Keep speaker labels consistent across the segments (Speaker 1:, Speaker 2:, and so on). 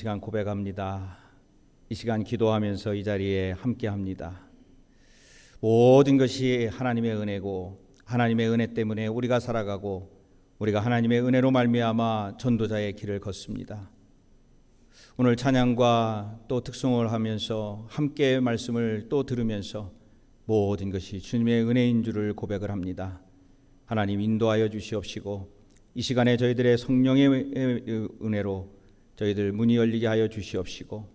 Speaker 1: 시간 고백합니다. 이 시간 기도하면서 이 자리에 함께합니다. 모든 것이 하나님의 은혜고 하나님의 은혜 때문에 우리가 살아가고 우리가 하나님의 은혜로 말미암아 전도자의 길을 걷습니다. 오늘 찬양과 또 특송을 하면서 함께 말씀을 또 들으면서 모든 것이 주님의 은혜인 줄을 고백을 합니다. 하나님 인도하여 주시옵시고 이 시간에 저희들의 성령의 은혜로 저희들 문이 열리게 하여 주시옵시고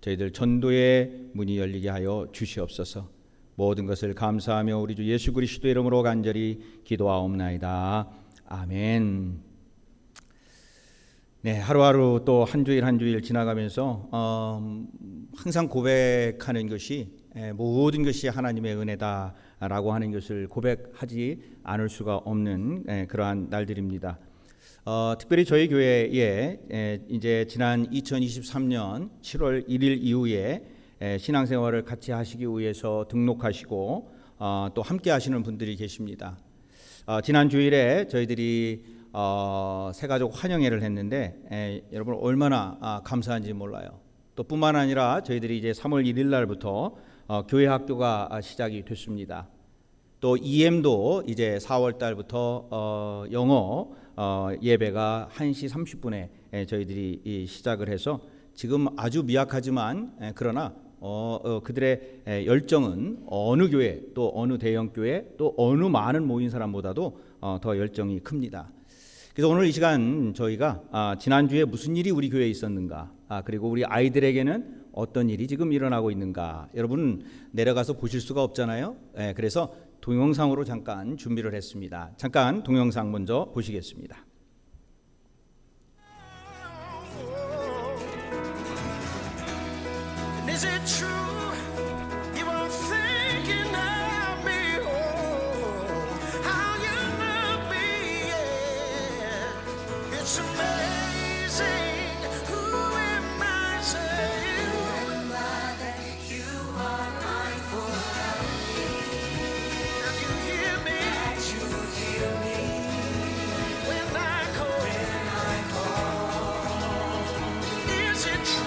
Speaker 1: 저희들 전도의 문이 열리게 하여 주시옵소서. 모든 것을 감사하며 우리 주 예수 그리스도의 이름으로 간절히 기도하옵나이다. 아멘. 네, 하루하루 또 한 주일 한 주일 지나가면서 항상 고백하는 것이 모든 것이 하나님의 은혜다라고 하는 것을 고백하지 않을 수가 없는 그러한 날들입니다. 특별히 저희 교회에 이제 지난 2023년 7월 1일 이후에 신앙생활을 같이 하시기 위해서 등록하시고 또 함께 하시는 분들이 계십니다. 지난 주일에 저희들이 새가족 환영회를 했는데 여러분 얼마나 감사한지 몰라요. 또 뿐만 아니라 저희들이 이제 3월 1일 날부터 교회 학교가 시작이 됐습니다. 또 EM도 이제 4월 달부터 영어 예배가 1시 30분에 저희들이 시작을 해서 지금 아주 미약하지만 그러나 그들의 열정은 어느 교회 또 어느 대형 교회 또 어느 많은 모인 사람보다도 더 열정이 큽니다. 그래서 오늘 이 시간 저희가 지난주에 무슨 일이 우리 교회에 있었는가, 그리고 우리 아이들에게는 어떤 일이 지금 일어나고 있는가, 여러분 내려가서 보실 수가 없잖아요. 그래서 동영상으로 잠깐 준비를 했습니다. 잠깐 동영상 먼저 보시겠습니다.
Speaker 2: Is it true? You are thinking of me, oh, how you love me, yeah. It's amazing. Who am I to you? Who am I that you are mindful of me? And you hear me? That you hear me when I call. Is it true?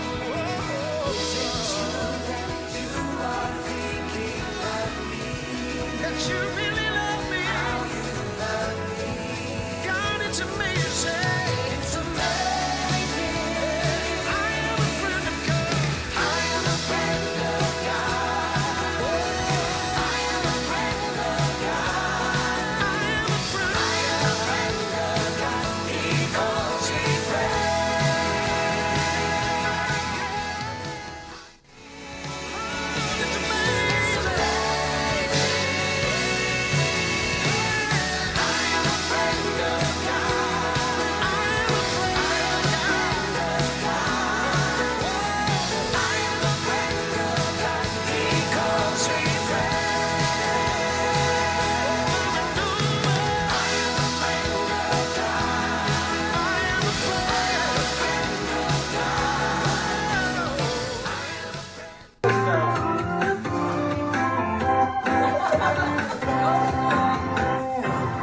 Speaker 2: You really love me. How you love me. God, it's amazing. It's amazing. I am a friend of God. I am a friend of God. Oh, I am a friend of God. I am a friend of God. He calls me friend. It's amazing.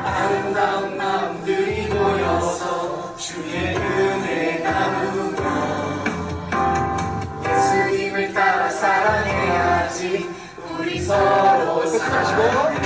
Speaker 3: 아름다운 마음들이 모여서 주의 은혜 나누며 예수님을 따라 사랑해야지. 우리 서로 사랑해.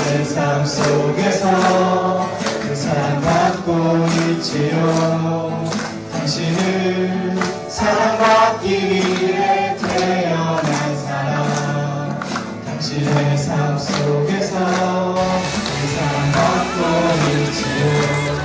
Speaker 3: 내 삶 속에서 그 사랑받고 있지요. 당신을 사랑받기 위해 태어난 사람. 당신의 삶 속에서 그 사랑받고 있지요.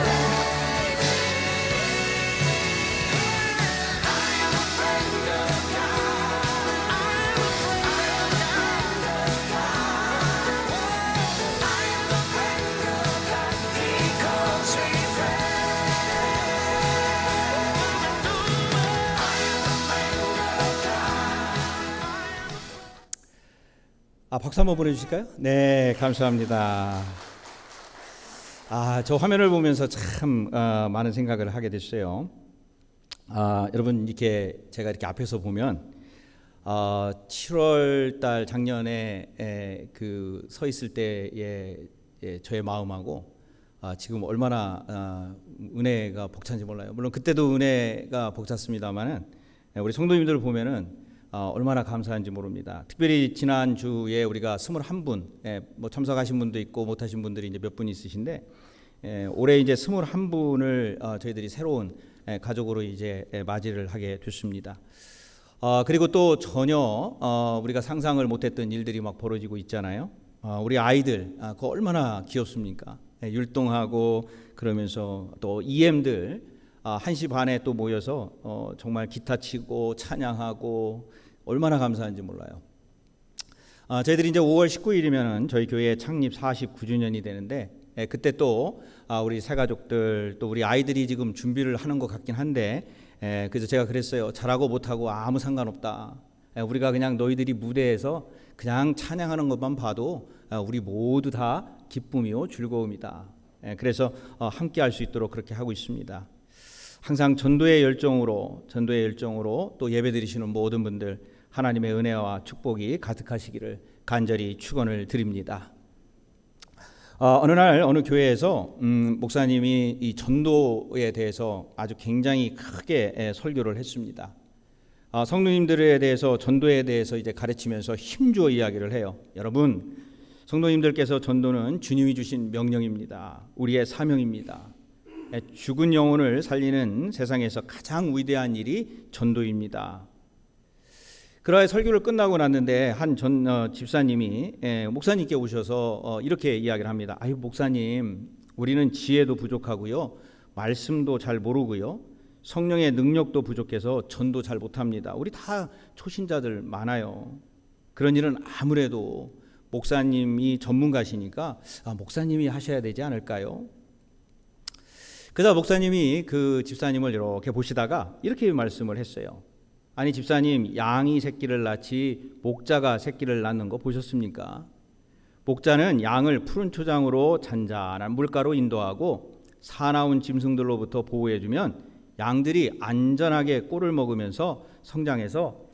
Speaker 1: 박수 한번 보내주실까요? 네, 감사합니다. 저 화면을 보면서 참 많은 생각을 하게 됐어요. 여러분 이렇게 제가 이렇게 앞에서 보면 7월 달 작년에 그 서 있을 때의 저의 마음하고 지금 얼마나 은혜가 벅찬지 몰라요. 물론 그때도 은혜가 벅찼습니다만은 우리 성도님들 보면은 얼마나 감사한지 모릅니다. 특별히 지난 주에 우리가 21분 뭐 참석하신 분도 있고 못하신 분들이 이제 몇 분 있으신데 올해 이제 21분을 저희들이 새로운 가족으로 이제 맞이를 하게 됐습니다. 그리고 또 전혀 우리가 상상을 못했던 일들이 막 벌어지고 있잖아요. 우리 아이들 그거 얼마나 귀엽습니까? 율동하고 그러면서 또 EM들 1시 반에 또 모여서 정말 기타 치고 찬양하고 얼마나 감사한지 몰라요. 저희들이 이제 5월 19일이면은 저희 교회 창립 49주년이 되는데 그때 또 우리 새가족들 또 우리 아이들이 지금 준비를 하는 것 같긴 한데 그래서 제가 그랬어요. 잘하고 못하고 아무 상관없다. 우리가 그냥 너희들이 무대에서 그냥 찬양하는 것만 봐도 우리 모두 다 기쁨이요 즐거움이다. 그래서 함께 할 수 있도록 그렇게 하고 있습니다. 항상 전도의 열정으로 또 예배드리시는 모든 분들 하나님의 은혜와 축복이 가득하시기를 간절히 축원을 드립니다. 어느 날 어느 교회에서 목사님이 이 전도에 대해서 아주 굉장히 크게 설교를 했습니다. 성도님들에 대해서 전도에 대해서 이제 가르치면서 힘주어 이야기를 해요. 여러분, 성도님들께서 전도는 주님이 주신 명령입니다. 우리의 사명입니다. 죽은 영혼을 살리는 세상에서 가장 위대한 일이 전도입니다. 그러한 설교를 끝나고 났는데 한 집사님이 목사님께 오셔서 이렇게 이야기를 합니다. 아유 목사님, 우리는 지혜도 부족하고요, 말씀도 잘 모르고요, 성령의 능력도 부족해서 전도 잘 못합니다. 우리 다 초신자들 많아요. 그런 일은 아무래도 목사님이 전문가시니까 목사님이 하셔야 되지 않을까요? 그래서 목사님이 그 집사님을 이렇게 보시다가 이렇게 말씀을 했어요. 아니 집사님, 양이 새끼를 낳지 목자가 새끼를 낳는 거 보셨습니까? 목자는 양을 푸른 초장으로 잔잔한 물가로 인도하고 사나운 짐승들로부터 보호해주면 양들이 안전하게 꿀을 먹으면서 성장해서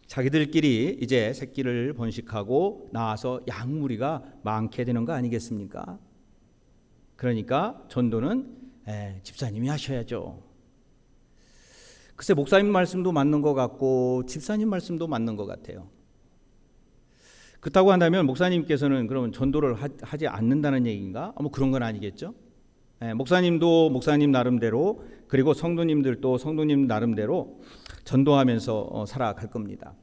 Speaker 1: 자기들끼리 이제 새끼를 번식하고 나와서 양무리가 많게 되는 거 아니겠습니까? 그러니까 전도는 집사님이 하셔야죠. 글쎄 목사님 말씀도 맞는 것 같고 집사님 말씀도 맞는 것 같아요. 그렇다고 한다면 목사님께서는 그러면 전도를 하지 않는다는 얘기인가? 뭐 그런 건 아니겠죠. 목사님도 목사님 나름대로, 그리고 성도님들도 성도님 나름대로 전도하면서 살아갈 겁니다.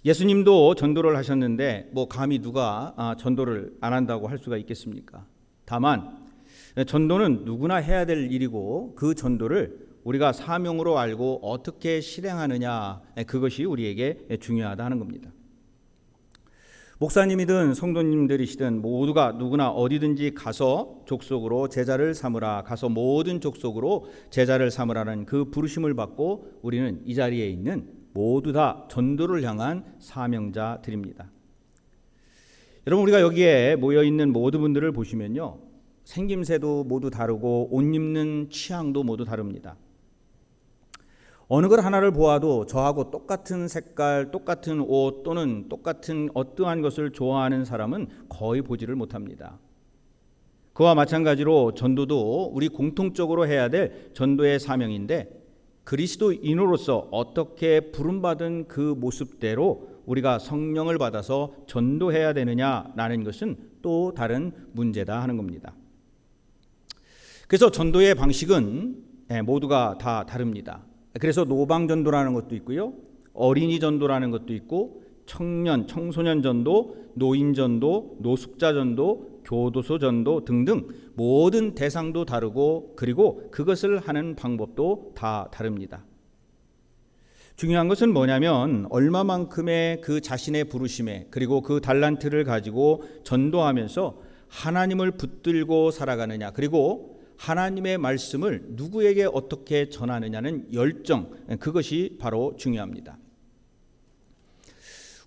Speaker 1: 예수님도 전도를 하셨는데 뭐 감히 누가 전도를 안 한다고 할 수가 있겠습니까? 다만 전도는 누구나 해야 될 일이고 그 전도를 우리가 사명으로 알고 어떻게 실행하느냐, 그것이 우리에게 중요하다 하는 겁니다. 목사님이든 성도님들이시든 모두가 누구나 어디든지 가서 족속으로 제자를 삼으라, 가서 모든 족속으로 제자를 삼으라는 그 부르심을 받고 우리는 이 자리에 있는 모두 다 전도를 향한 사명자들입니다. 여러분, 우리가 여기에 모여있는 모든 분들을 보시면요, 생김새도 모두 다르고 옷 입는 취향도 모두 다릅니다. 어느 것 하나를 보아도 저하고 똑같은 색깔, 똑같은 옷 또는 똑같은 어떠한 것을 좋아하는 사람은 거의 보지를 못합니다. 그와 마찬가지로 전도도 우리 공통적으로 해야 될 전도의 사명인데, 그리스도인으로서 어떻게 부름받은 그 모습대로 우리가 성령을 받아서 전도해야 되느냐라는 것은 또 다른 문제다 하는 겁니다. 그래서 전도의 방식은 모두가 다 다릅니다. 그래서 노방 전도라는 것도 있고요, 어린이 전도라는 것도 있고, 청년, 청소년 전도, 노인 전도, 노숙자 전도, 교도소 전도 등등 모든 대상도 다르고, 그리고 그것을 하는 방법도 다 다릅니다. 중요한 것은 뭐냐면 얼마만큼의 그 자신의 부르심에, 그리고 그 달란트를 가지고 전도하면서 하나님을 붙들고 살아가느냐, 그리고 하나님의 말씀을 누구에게 어떻게 전하느냐는 열정, 그것이 바로 중요합니다.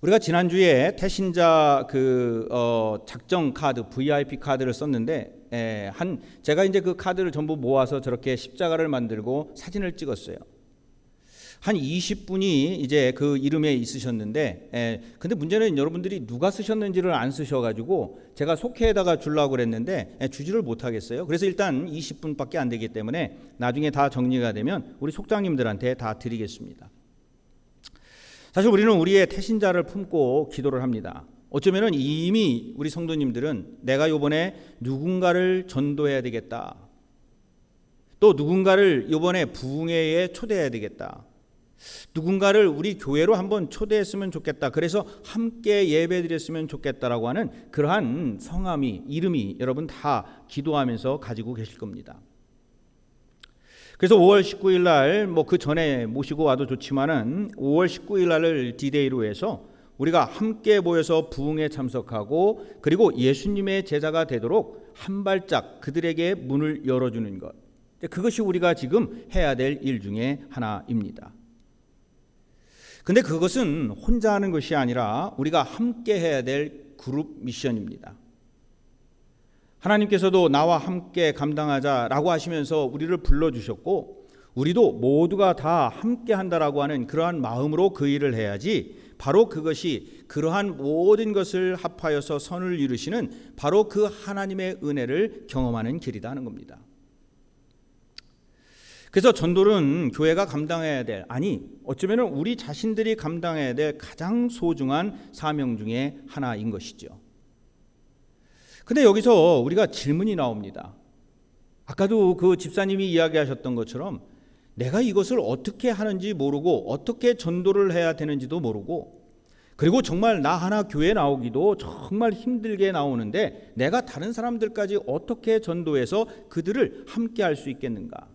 Speaker 1: 우리가 지난주에 태신자 작정 카드 VIP 카드를 썼는데 제가 이제 그 카드를 전부 모아서 저렇게 십자가를 만들고 사진을 찍었어요. 한 20분이 이제 그 이름에 있으셨는데 근데 문제는 여러분들이 누가 쓰셨는지를 안 쓰셔가지고 제가 속해에다가 주려고 그랬는데 주지를 못하겠어요. 그래서 일단 20분밖에 안 되기 때문에 나중에 다 정리가 되면 우리 속장님들한테 다 드리겠습니다. 사실 우리는 우리의 태신자를 품고 기도를 합니다. 어쩌면은 이미 우리 성도님들은 내가 요번에 누군가를 전도해야 되겠다, 또 누군가를 요번에 부흥회에 초대해야 되겠다, 누군가를 우리 교회로 한번 초대했으면 좋겠다, 그래서 함께 예배드렸으면 좋겠다라고 하는 그러한 성함이, 이름이 여러분 다 기도하면서 가지고 계실 겁니다. 그래서 5월 19일 날 그 전에 모시고 와도 좋지만은 5월 19일 날을 디데이로 해서 우리가 함께 모여서 부흥에 참석하고 그리고 예수님의 제자가 되도록 한 발짝 그들에게 문을 열어주는 것, 그것이 우리가 지금 해야 될 일 중에 하나입니다. 근데 그것은 혼자 하는 것이 아니라 우리가 함께 해야 될 그룹 미션입니다. 하나님께서도 나와 함께 감당하자라고 하시면서 우리를 불러주셨고 우리도 모두가 다 함께 한다라고 하는 그러한 마음으로 그 일을 해야지, 바로 그것이 그러한 모든 것을 합하여서 선을 이루시는 바로 그 하나님의 은혜를 경험하는 길이다 하는 겁니다. 그래서 전도는 교회가 감당해야 될, 아니 어쩌면 우리 자신들이 감당해야 될 가장 소중한 사명 중에 하나인 것이죠. 근데 여기서 우리가 질문이 나옵니다. 아까도 그 집사님이 이야기하셨던 것처럼 내가 이것을 어떻게 하는지 모르고 어떻게 전도를 해야 되는지도 모르고, 그리고 정말 나 하나 교회 나오기도 정말 힘들게 나오는데 내가 다른 사람들까지 어떻게 전도해서 그들을 함께 할 수 있겠는가.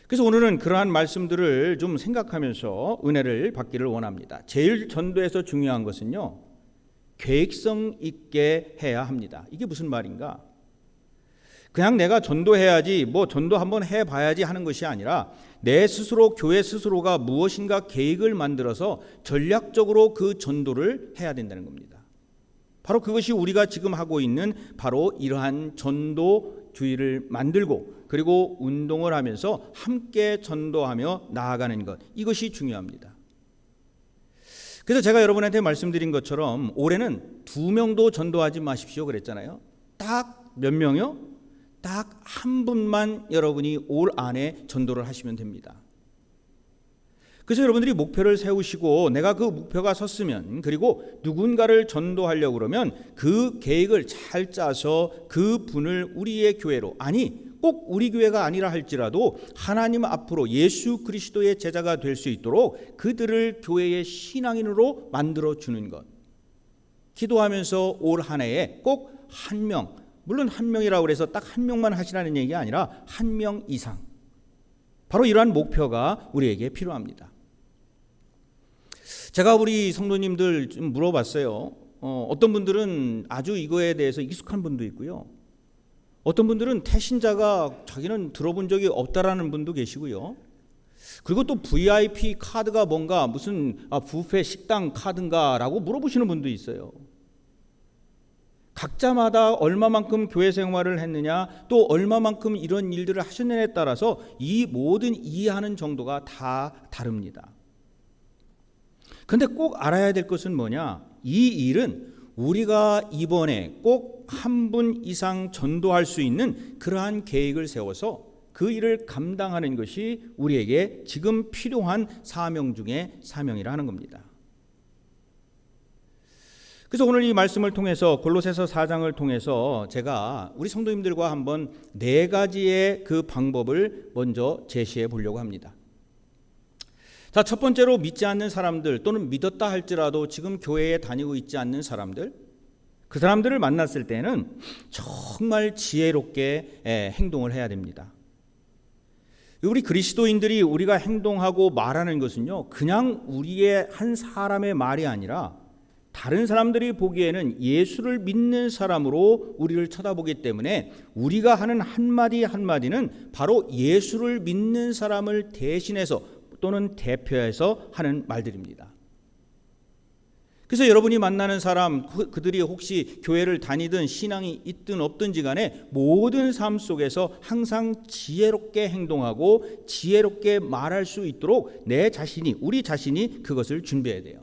Speaker 1: 그래서 오늘은 그러한 말씀들을 좀 생각하면서 은혜를 받기를 원합니다. 제일 전도에서 중요한 것은요, 계획성 있게 해야 합니다. 이게 무슨 말인가? 그냥 내가 전도해야지, 전도 한번 해봐야지 하는 것이 아니라 내 스스로, 교회 스스로가 무엇인가 계획을 만들어서 전략적으로 그 전도를 해야 된다는 겁니다. 바로 그것이 우리가 지금 하고 있는 바로 이러한 전도주의를 만들고 그리고 운동을 하면서 함께 전도하며 나아가는 것, 이것이 중요합니다. 그래서 제가 여러분한테 말씀드린 것처럼 올해는 2명도 전도하지 마십시오 그랬잖아요. 딱 몇 명이요? 딱 한 분만 여러분이 올 안에 전도를 하시면 됩니다. 그래서 여러분들이 목표를 세우시고 내가 그 목표가 섰으면, 그리고 누군가를 전도하려고 그러면 그 계획을 잘 짜서 그 분을 우리의 교회로, 아니 꼭 우리 교회가 아니라 할지라도 하나님 앞으로 예수 그리스도의 제자가 될 수 있도록 그들을 교회의 신앙인으로 만들어주는 것, 기도하면서 올 한 해에 꼭 한 명, 물론 한 명이라고 해서 딱 한 명만 하시라는 얘기가 아니라 한 명 이상, 바로 이러한 목표가 우리에게 필요합니다. 제가 우리 성도님들 좀 물어봤어요. 어떤 분들은 아주 이거에 대해서 익숙한 분도 있고요, 어떤 분들은 태신자가 자기는 들어본 적이 없다라는 분도 계시고요, 그리고 또 VIP 카드가 뭔가 무슨 뷔페 식당 카드인가라고 물어보시는 분도 있어요. 각자마다 얼마만큼 교회 생활을 했느냐, 또 얼마만큼 이런 일들을 하셨느냐에 따라서 이 모든 이해하는 정도가 다 다릅니다. 근데 꼭 알아야 될 것은 뭐냐, 이 일은 우리가 이번에 꼭 한 분 이상 전도할 수 있는 그러한 계획을 세워서 그 일을 감당하는 것이 우리에게 지금 필요한 사명 중에 사명이라는 겁니다. 그래서 오늘 이 말씀을 통해서 골로새서 4장을 통해서 제가 우리 성도님들과 한번 4가지의 그 방법을 먼저 제시해 보려고 합니다. 자, 첫 번째로 믿지 않는 사람들, 또는 믿었다 할지라도 지금 교회에 다니고 있지 않는 사람들, 그 사람들을 만났을 때는 정말 지혜롭게 행동을 해야 됩니다. 우리 그리스도인들이 우리가 행동하고 말하는 것은요, 그냥 우리의 한 사람의 말이 아니라 다른 사람들이 보기에는 예수를 믿는 사람으로 우리를 쳐다보기 때문에 우리가 하는 한마디 한마디는 바로 예수를 믿는 사람을 대신해서 또는 대표해서 하는 말들입니다. 그래서 여러분이 만나는 사람, 그들이 혹시 교회를 다니든 신앙이 있든 없든지 간에 모든 삶 속에서 항상 지혜롭게 행동하고 지혜롭게 말할 수 있도록 내 자신이, 우리 자신이 그것을 준비해야 돼요.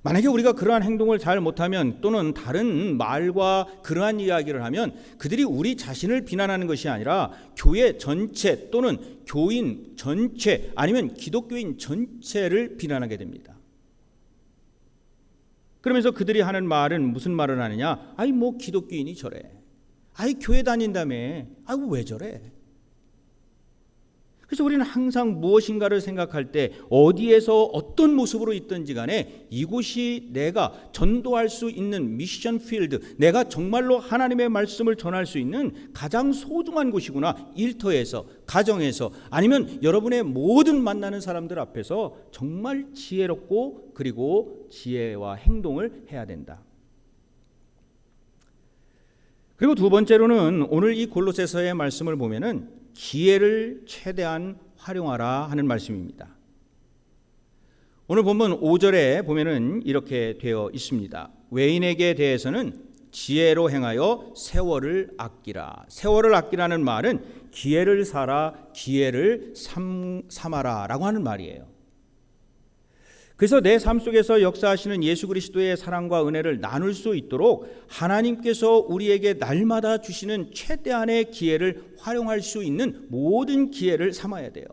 Speaker 1: 만약에 우리가 그러한 행동을 잘 못하면, 또는 다른 말과 그러한 이야기를 하면 그들이 우리 자신을 비난하는 것이 아니라 교회 전체 또는 교인 전체, 아니면 기독교인 전체를 비난하게 됩니다. 그러면서 그들이 하는 말은 무슨 말을 하느냐? 아이 뭐 기독교인이 저래. 아이 교회 다닌다며. 아이고 왜 저래. 그래서 우리는 항상 무엇인가를 생각할 때 어디에서 어떤 모습으로 있든지 간에 이곳이 내가 전도할 수 있는 미션 필드, 내가 정말로 하나님의 말씀을 전할 수 있는 가장 소중한 곳이구나. 일터에서, 가정에서, 아니면 여러분의 모든 만나는 사람들 앞에서 정말 지혜롭고 그리고 지혜와 행동을 해야 된다. 그리고 두 번째로는 오늘 이 골로새서의 말씀을 보면은 기회를 최대한 활용하라 하는 말씀입니다. 오늘 본문 5절에 보면은 이렇게 되어 있습니다. 외인에게 대해서는 지혜로 행하여 세월을 아끼라. 세월을 아끼라는 말은 기회를 사라, 기회를 삼아라 라고 하는 말이에요. 그래서 내 삶 속에서 역사하시는 예수 그리스도의 사랑과 은혜를 나눌 수 있도록 하나님께서 우리에게 날마다 주시는 최대한의 기회를 활용할 수 있는 모든 기회를 삼아야 돼요.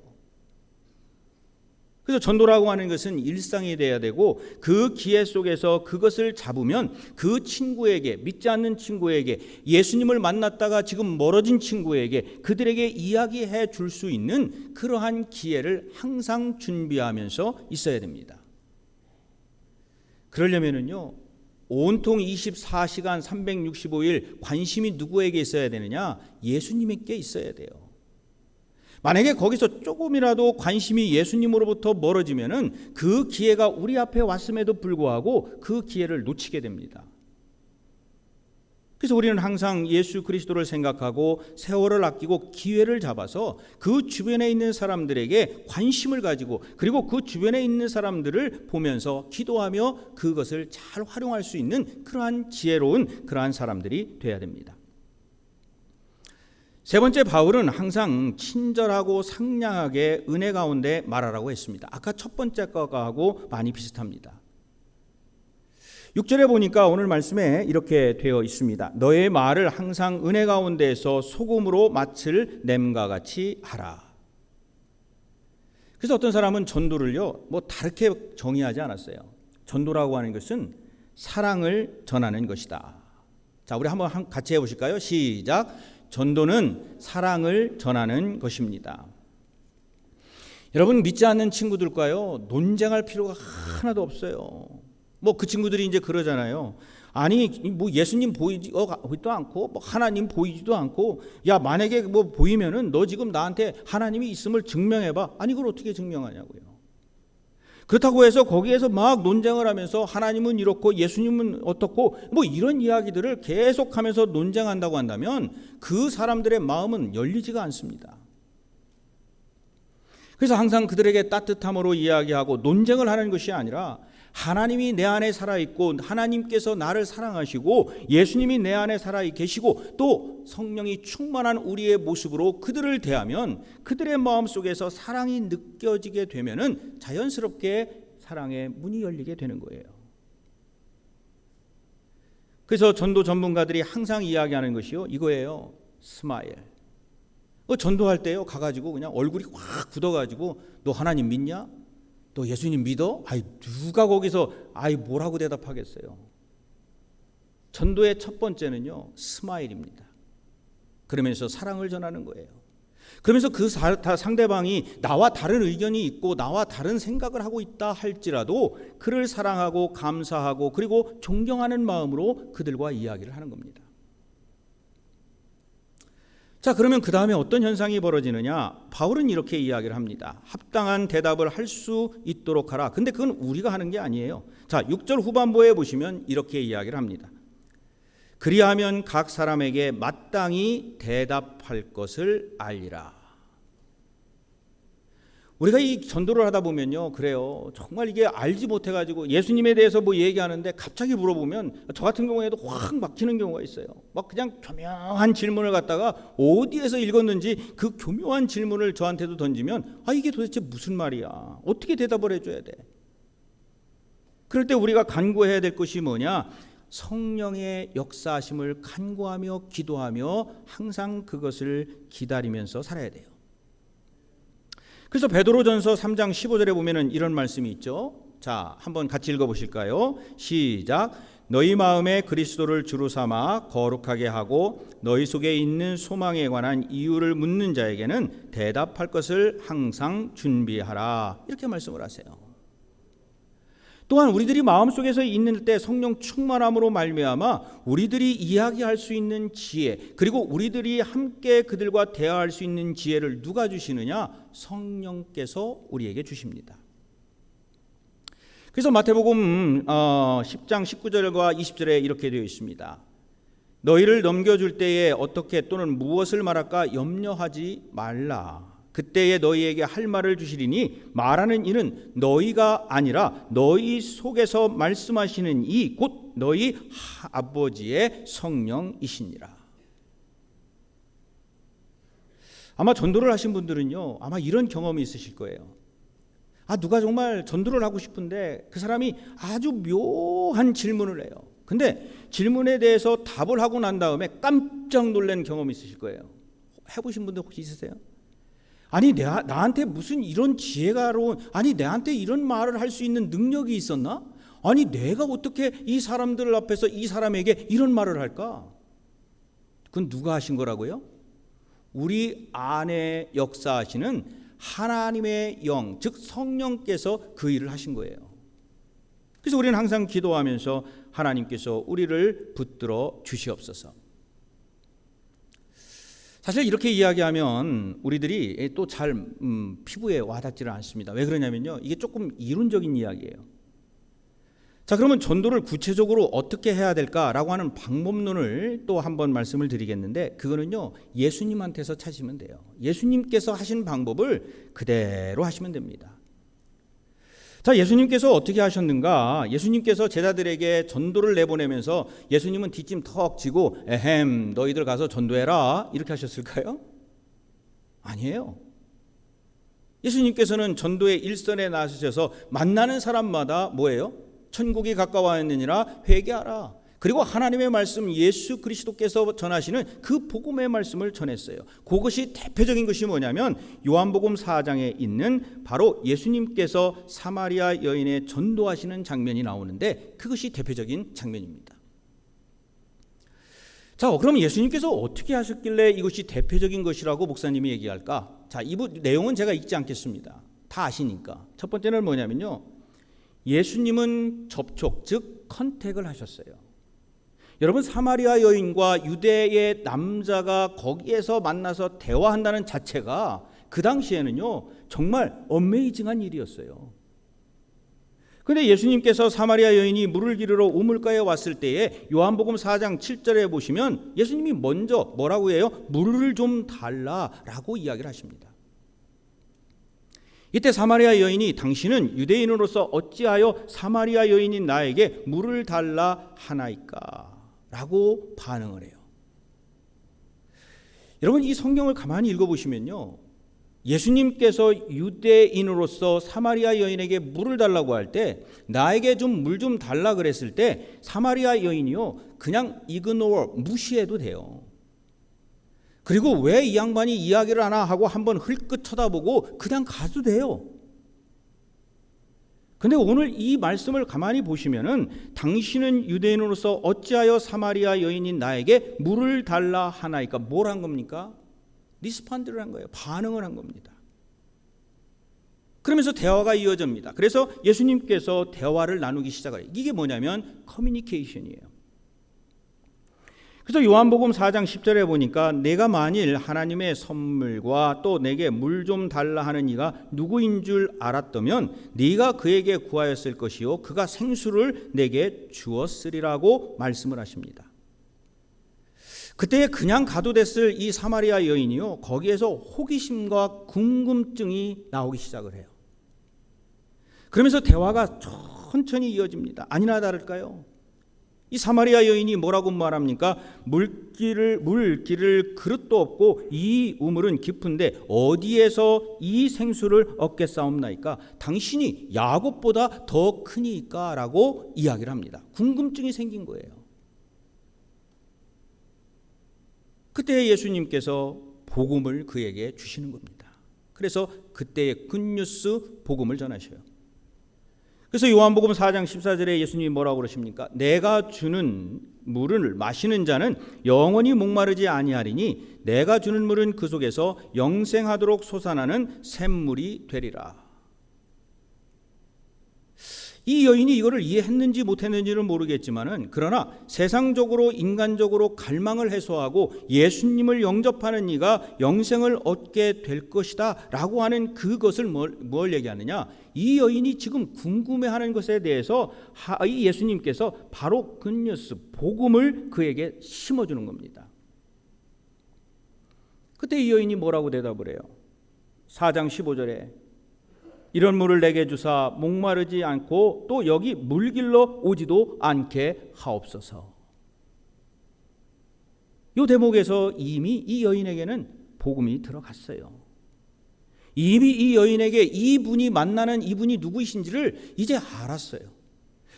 Speaker 1: 그래서 전도라고 하는 것은 일상이 돼야 되고, 그 기회 속에서 그것을 잡으면 그 친구에게, 믿지 않는 친구에게, 예수님을 만났다가 지금 멀어진 친구에게 그들에게 이야기해 줄 수 있는 그러한 기회를 항상 준비하면서 있어야 됩니다. 그러려면은요, 온통 24시간 365일 관심이 누구에게 있어야 되느냐? 예수님에게 있어야 돼요. 만약에 거기서 조금이라도 관심이 예수님으로부터 멀어지면은 그 기회가 우리 앞에 왔음에도 불구하고 그 기회를 놓치게 됩니다. 그래서 우리는 항상 예수 그리스도를 생각하고 세월을 아끼고 기회를 잡아서 그 주변에 있는 사람들에게 관심을 가지고, 그리고 그 주변에 있는 사람들을 보면서 기도하며 그것을 잘 활용할 수 있는 그러한 지혜로운 그러한 사람들이 되어야 됩니다. 세 번째, 바울은 항상 친절하고 상냥하게 은혜 가운데 말하라고 했습니다. 아까 첫 번째 거하고 많이 비슷합니다. 6절에 보니까 오늘 말씀에 이렇게 되어 있습니다. 너의 말을 항상 은혜 가운데에서 소금으로 맛을 냄과 같이 하라. 그래서 어떤 사람은 전도를요, 뭐 다르게 정의하지 않았어요. 전도라고 하는 것은 사랑을 전하는 것이다. 자, 우리 한번 같이 해보실까요? 시작. 전도는 사랑을 전하는 것입니다. 여러분, 믿지 않는 친구들과요 논쟁할 필요가 하나도 없어요. 뭐 그 친구들이 이제 그러잖아요. 아니 뭐 예수님 보이지도 않고 뭐 하나님 보이지도 않고, 야 만약에 뭐 보이면은 너 지금 나한테 하나님이 있음을 증명해봐. 아니 그걸 어떻게 증명하냐고요. 그렇다고 해서 거기에서 막 논쟁을 하면서 하나님은 이렇고 예수님은 어떻고 뭐 이런 이야기들을 계속하면서 논쟁한다고 한다면 그 사람들의 마음은 열리지가 않습니다. 그래서 항상 그들에게 따뜻함으로 이야기하고 논쟁을 하는 것이 아니라, 하나님이 내 안에 살아있고 하나님께서 나를 사랑하시고 예수님이 내 안에 살아계시고 또 성령이 충만한 우리의 모습으로 그들을 대하면 그들의 마음속에서 사랑이 느껴지게 되면은 자연스럽게 사랑의 문이 열리게 되는 거예요. 그래서 전도 전문가들이 항상 이야기하는 것이요, 이거예요. 스마일. 전도할 때요 가가지고 그냥 얼굴이 확 굳어가지고 너 하나님 믿냐? 너 예수님 믿어? 아이 누가 거기서 아이 뭐라고 대답하겠어요. 전도의 첫 번째는요 스마일입니다. 그러면서 사랑을 전하는 거예요. 그러면서 그 상대방이 나와 다른 의견이 있고 나와 다른 생각을 하고 있다 할지라도 그를 사랑하고 감사하고 그리고 존경하는 마음으로 그들과 이야기를 하는 겁니다. 자, 그러면 그 다음에 어떤 현상이 벌어지느냐? 바울은 이렇게 이야기를 합니다. 합당한 대답을 할 수 있도록 하라. 근데 그건 우리가 하는 게 아니에요. 자, 6절 후반부에 보시면 이렇게 이야기를 합니다. 그리하면 각 사람에게 마땅히 대답할 것을 알리라. 우리가 이 전도를 하다 보면요, 그래요. 정말 이게 알지 못해가지고 예수님에 대해서 뭐 얘기하는데 갑자기 물어보면 저 같은 경우에도 확 막히는 경우가 있어요. 막 그냥 교묘한 질문을 갖다가 어디에서 읽었는지 그 교묘한 질문을 저한테도 던지면 이게 도대체 무슨 말이야? 어떻게 대답을 해줘야 돼? 그럴 때 우리가 간구해야 될 것이 뭐냐? 성령의 역사하심을 간구하며 기도하며 항상 그것을 기다리면서 살아야 돼요. 그래서 베드로전서 3장 15절에 보면은 이런 말씀이 있죠. 자, 한번 같이 읽어보실까요? 시작. 너희 마음에 그리스도를 주로 삼아 거룩하게 하고 너희 속에 있는 소망에 관한 이유를 묻는 자에게는 대답할 것을 항상 준비하라. 이렇게 말씀을 하세요. 또한 우리들이 마음속에서 있는 때 성령 충만함으로 말미암아 우리들이 이야기할 수 있는 지혜, 그리고 우리들이 함께 그들과 대화할 수 있는 지혜를 누가 주시느냐? 성령께서 우리에게 주십니다. 그래서 마태복음 10장 19절과 20절에 이렇게 되어 있습니다. 너희를 넘겨줄 때에 어떻게 또는 무엇을 말할까 염려하지 말라. 그때에 너희에게 할 말을 주시리니 말하는 이는 너희가 아니라 너희 속에서 말씀하시는 이 곧 너희 아버지의 성령이시니라. 아마 전도를 하신 분들은요, 아마 이런 경험이 있으실 거예요. 누가 정말 전도를 하고 싶은데 그 사람이 아주 묘한 질문을 해요. 근데 질문에 대해서 답을 하고 난 다음에 깜짝 놀란 경험이 있으실 거예요. 해보신 분들 혹시 있으세요? 나한테 무슨 이런 지혜가 나한테 이런 말을 할 수 있는 능력이 있었나? 내가 어떻게 이 사람들 앞에서 이 사람에게 이런 말을 할까? 그건 누가 하신 거라고요? 우리 안에 역사하시는 하나님의 영, 즉 성령께서 그 일을 하신 거예요. 그래서 우리는 항상 기도하면서 하나님께서 우리를 붙들어 주시옵소서. 사실 이렇게 이야기하면 우리들이 또 잘 피부에 와닿지를 않습니다. 왜 그러냐면요, 이게 조금 이론적인 이야기예요. 자, 그러면 전도를 구체적으로 어떻게 해야 될까라고 하는 방법론을 또 한번 말씀을 드리겠는데, 그거는요 예수님한테서 찾으면 돼요. 예수님께서 하신 방법을 그대로 하시면 됩니다. 자, 예수님께서 어떻게 하셨는가? 예수님께서 제자들에게 전도를 내보내면서 예수님은 뒷짐 턱 쥐고 너희들 가서 전도해라 이렇게 하셨을까요? 아니에요. 예수님께서는 전도의 일선에 나서셔서 만나는 사람마다 뭐예요? 천국이 가까워하였느니라 회개하라. 그리고 하나님의 말씀, 예수 그리스도께서 전하시는 그 복음의 말씀을 전했어요. 그것이 대표적인 것이 뭐냐면 요한복음 4장에 있는 바로 예수님께서 사마리아 여인의 전도하시는 장면이 나오는데, 그것이 대표적인 장면입니다. 자, 그럼 예수님께서 어떻게 하셨길래 이것이 대표적인 것이라고 목사님이 얘기할까? 자, 이 내용은 제가 읽지 않겠습니다. 다 아시니까. 첫 번째는 뭐냐면요, 예수님은 접촉, 즉 컨택을 하셨어요. 여러분, 사마리아 여인과 유대의 남자가 거기에서 만나서 대화한다는 자체가 그 당시에는요 정말 어메이징한 일이었어요. 그런데 예수님께서 사마리아 여인이 물을 기르러 우물가에 왔을 때에 요한복음 4장 7절에 보시면 예수님이 먼저 뭐라고 해요? 물을 좀 달라라고 이야기를 하십니다. 이때 사마리아 여인이 당신은 유대인으로서 어찌하여 사마리아 여인인 나에게 물을 달라 하나이까? 라고 반응을 해요. 여러분, 이 성경을 가만히 읽어보시면요, 예수님께서 유대인으로서 사마리아 여인에게 물을 달라고 할 때, 나에게 좀 물 좀 달라 그랬을 때 사마리아 여인이요 그냥 이그노어, 무시해도 돼요. 그리고 왜 이 양반이 이야기를 하나 하고 한번 흘끗 쳐다보고 그냥 가도 돼요. 근데 오늘 이 말씀을 가만히 보시면은 당신은 유대인으로서 어찌하여 사마리아 여인인 나에게 물을 달라 하나이까? 뭘 한 겁니까? 리스폰드를 한 거예요. 반응을 한 겁니다. 그러면서 대화가 이어집니다. 그래서 예수님께서 대화를 나누기 시작해요. 이게 뭐냐면 커뮤니케이션이에요. 그래서 요한복음 4장 10절에 보니까 내가 만일 하나님의 선물과 또 내게 물 좀 달라 하는 이가 누구인 줄 알았다면 네가 그에게 구하였을 것이요 그가 생수를 내게 주었으리라고 말씀을 하십니다. 그때 그냥 가도 됐을 이 사마리아 여인이요, 거기에서 호기심과 궁금증이 나오기 시작을 해요. 그러면서 대화가 천천히 이어집니다. 아니나 다를까요? 이 사마리아 여인이 뭐라고 말합니까? 물기를 그릇도 없고 이 우물은 깊은데 어디에서 이 생수를 얻겠사옵나이까? 당신이 야곱보다 더 크니까? 라고 이야기를 합니다. 궁금증이 생긴 거예요. 그때 예수님께서 복음을 그에게 주시는 겁니다. 그래서 그때의 굿뉴스 복음을 전하셔요. 그래서 요한복음 4장 14절에 예수님이 뭐라고 그러십니까? 내가 주는 물을 마시는 자는 영원히 목마르지 아니하리니 내가 주는 물은 그 속에서 영생하도록 솟아나는 샘물이 되리라. 이 여인이 이거를 이해했는지 못했는지는 모르겠지만은, 그러나 세상적으로 인간적으로 갈망을 해소하고 예수님을 영접하는 이가 영생을 얻게 될 것이다 라고 하는 그것을 뭘 얘기하느냐? 이 여인이 지금 궁금해하는 것에 대해서 이 예수님께서 바로 굿뉴스 복음을 그에게 심어주는 겁니다. 그때 이 여인이 뭐라고 대답을 해요? 4장 15절에 이런 물을 내게 주사 목마르지 않고 또 여기 물길로 오지도 않게 하옵소서. 이 대목에서 이미 이 여인에게는 복음이 들어갔어요. 이미 이 여인에게 이분이 만나는 이분이 누구이신지를 이제 알았어요.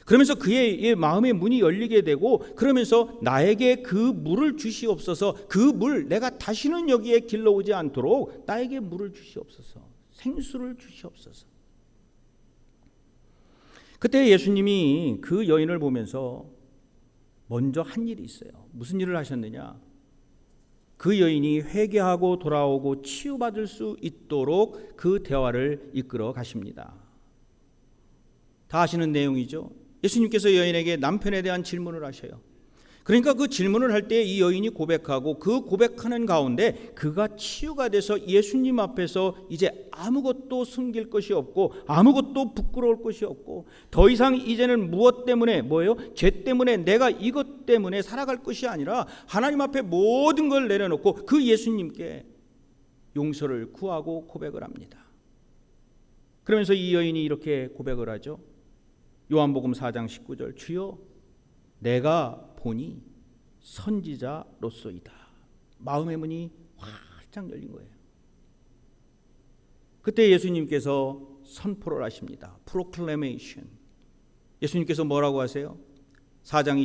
Speaker 1: 그러면서 그의 마음의 문이 열리게 되고, 그러면서 나에게 그 물을 주시옵소서, 그 물 내가 다시는 여기에 길러오지 않도록 나에게 물을 주시옵소서, 생수를 주시옵소서. 그때 예수님이 그 여인을 보면서 먼저 한 일이 있어요. 무슨 일을 하셨느냐? 그 여인이 회개하고 돌아오고 치유받을 수 있도록 그 대화를 이끌어 가십니다. 다 아시는 내용이죠. 예수님께서 여인에게 남편에 대한 질문을 하셔요. 그러니까 그 질문을 할 때 이 여인이 고백하고 그 고백하는 가운데 그가 치유가 돼서 예수님 앞에서 이제 아무것도 숨길 것이 없고 아무것도 부끄러울 것이 없고 더 이상 이제는 무엇 때문에 뭐예요? 죄 때문에 내가 이것 때문에 살아갈 것이 아니라 하나님 앞에 모든 걸 내려놓고 그 예수님께 용서를 구하고 고백을 합니다. 그러면서 이 여인이 이렇게 고백을 하죠. 요한복음 4장 19절, 주여 내가 보니 선지자로소이다. 마음의 문이 활짝 열린 거예요. 그때 예수님께서 선포를 하십니다. proclamation. 예수님께서 뭐라고 하세요? 4장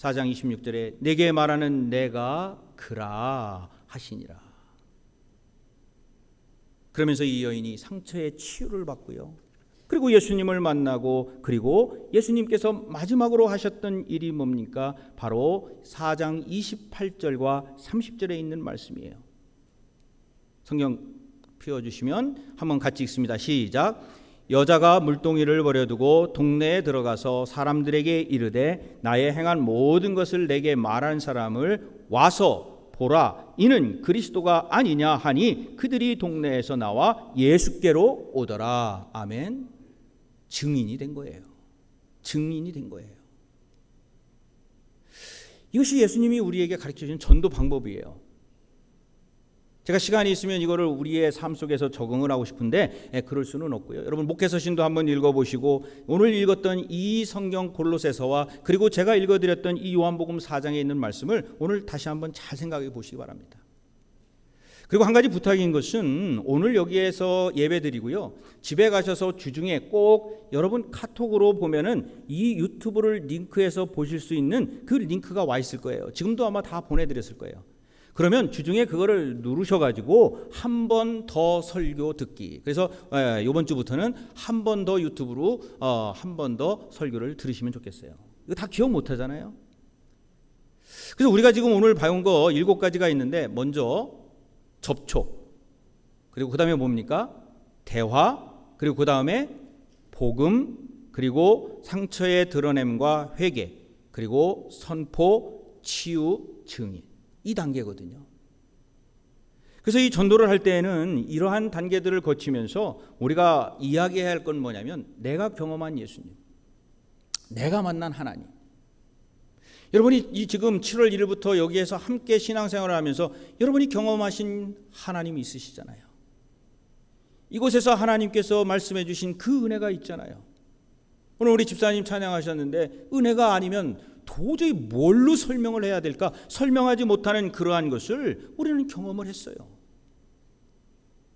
Speaker 1: 26절에 내게 말하는 내가 그라 하시니라. 그러면서 이 여인이 상처의 치유를 받고요. 그리고 예수님을 만나고, 그리고 예수님께서 마지막으로 하셨던 일이 뭡니까? 바로 4장 28절과 30절에 있는 말씀이에요. 성경 펴주시면 한번 같이 읽습니다. 시작. 여자가 물동이를 버려두고 동네에 들어가서 사람들에게 이르되 나의 행한 모든 것을 내게 말한 사람을 와서 보라, 이는 그리스도가 아니냐 하니 그들이 동네에서 나와 예수께로 오더라. 아멘. 증인이 된 거예요. 증인이 된 거예요. 이것이 예수님이 우리에게 가르쳐주신 전도 방법이에요. 제가 시간이 있으면 이거를 우리의 삶 속에서 적응을 하고 싶은데 그럴 수는 없고요. 여러분 목회서신도 한번 읽어보시고 오늘 읽었던 이 성경 골로새서와 그리고 제가 읽어드렸던 이 요한복음 4장에 있는 말씀을 오늘 다시 한번 잘 생각해 보시기 바랍니다. 그리고 한 가지 부탁인 것은 오늘 여기에서 예배드리고요, 집에 가셔서 주중에 꼭 여러분 카톡으로 보면은 이 유튜브를 링크해서 보실 수 있는 그 링크가 와 있을 거예요. 지금도 아마 다 보내드렸을 거예요. 그러면 주중에 그거를 누르셔가지고 한 번 더 설교 듣기. 그래서 이번 주부터는 한 번 더 유튜브로 한 번 더 설교를 들으시면 좋겠어요. 이거 다 기억 못 하잖아요. 그래서 우리가 지금 오늘 배운 거 7가지가 있는데, 먼저 접촉, 그리고 그 다음에 뭡니까? 대화, 그리고 그 다음에 복음, 그리고 상처의 드러냄과 회개, 그리고 선포, 치유, 증인. 이 단계거든요. 그래서 이 전도를 할 때에는 이러한 단계들을 거치면서 우리가 이야기해야 할 건 뭐냐면 내가 경험한 예수님, 내가 만난 하나님, 여러분이 이 지금 7월 1일부터 여기에서 함께 신앙생활을 하면서 여러분이 경험하신 하나님이 있으시잖아요. 이곳에서 하나님께서 말씀해 주신 그 은혜가 있잖아요. 오늘 우리 집사님 찬양하셨는데 은혜가 아니면 도저히 뭘로 설명을 해야 될까 설명하지 못하는 그러한 것을 우리는 경험을 했어요.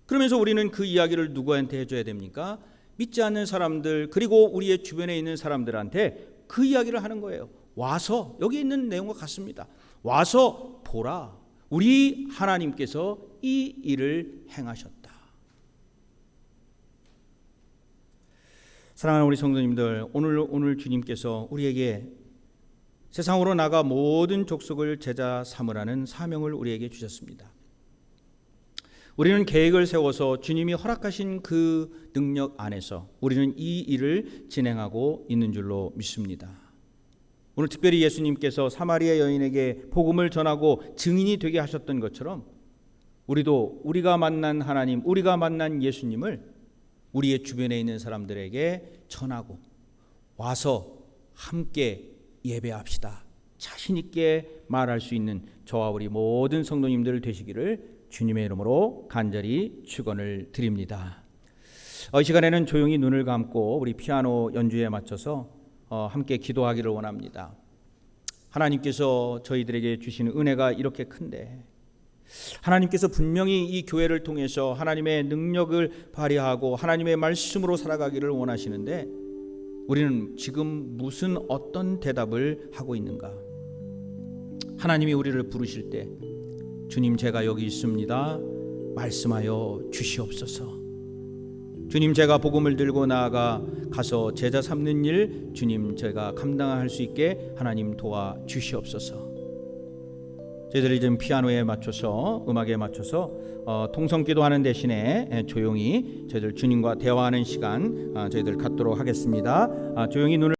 Speaker 1: 그러면서 우리는 그 이야기를 누구한테 해줘야 됩니까? 믿지 않는 사람들 그리고 우리의 주변에 있는 사람들한테 그 이야기를 하는 거예요. 와서 여기 있는 내용과 같습니다. 와서 보라. 우리 하나님께서 이 일을 행하셨다. 사랑하는 우리 성도님들, 오늘 주님께서 우리에게 세상으로 나가 모든 족속을 제자 삼으라는 사명을 우리에게 주셨습니다. 우리는 계획을 세워서 주님이 허락하신 그 능력 안에서 우리는 이 일을 진행하고 있는 줄로 믿습니다. 오늘 특별히 예수님께서 사마리아 여인에게 복음을 전하고 증인이 되게 하셨던 것처럼 우리도 우리가 만난 하나님, 우리가 만난 예수님을 우리의 주변에 있는 사람들에게 전하고 와서 함께 예배합시다. 자신 있게 말할 수 있는 저와 우리 모든 성도님들 되시기를 주님의 이름으로 간절히 축원을 드립니다. 이 시간에는 조용히 눈을 감고 우리 피아노 연주에 맞춰서 함께 기도하기를 원합니다. 하나님께서 저희들에게 주시는 은혜가 이렇게 큰데 하나님께서 분명히 이 교회를 통해서 하나님의 능력을 발휘하고 하나님의 말씀으로 살아가기를 원하시는데 우리는 지금 무슨 어떤 대답을 하고 있는가? 하나님이 우리를 부르실 때 주님 제가 여기 있습니다. 말씀하여 주시옵소서. 주님 제가 복음을 들고 나아가 가서 제자 삼는 일 주님 제가 감당할 수 있게 하나님 도와 주시옵소서. 저희들이 지금 피아노에 맞춰서 음악에 맞춰서 통성기도하는 대신에 조용히 저희들 주님과 대화하는 시간 저희들 갖도록 하겠습니다. 조용히 눈을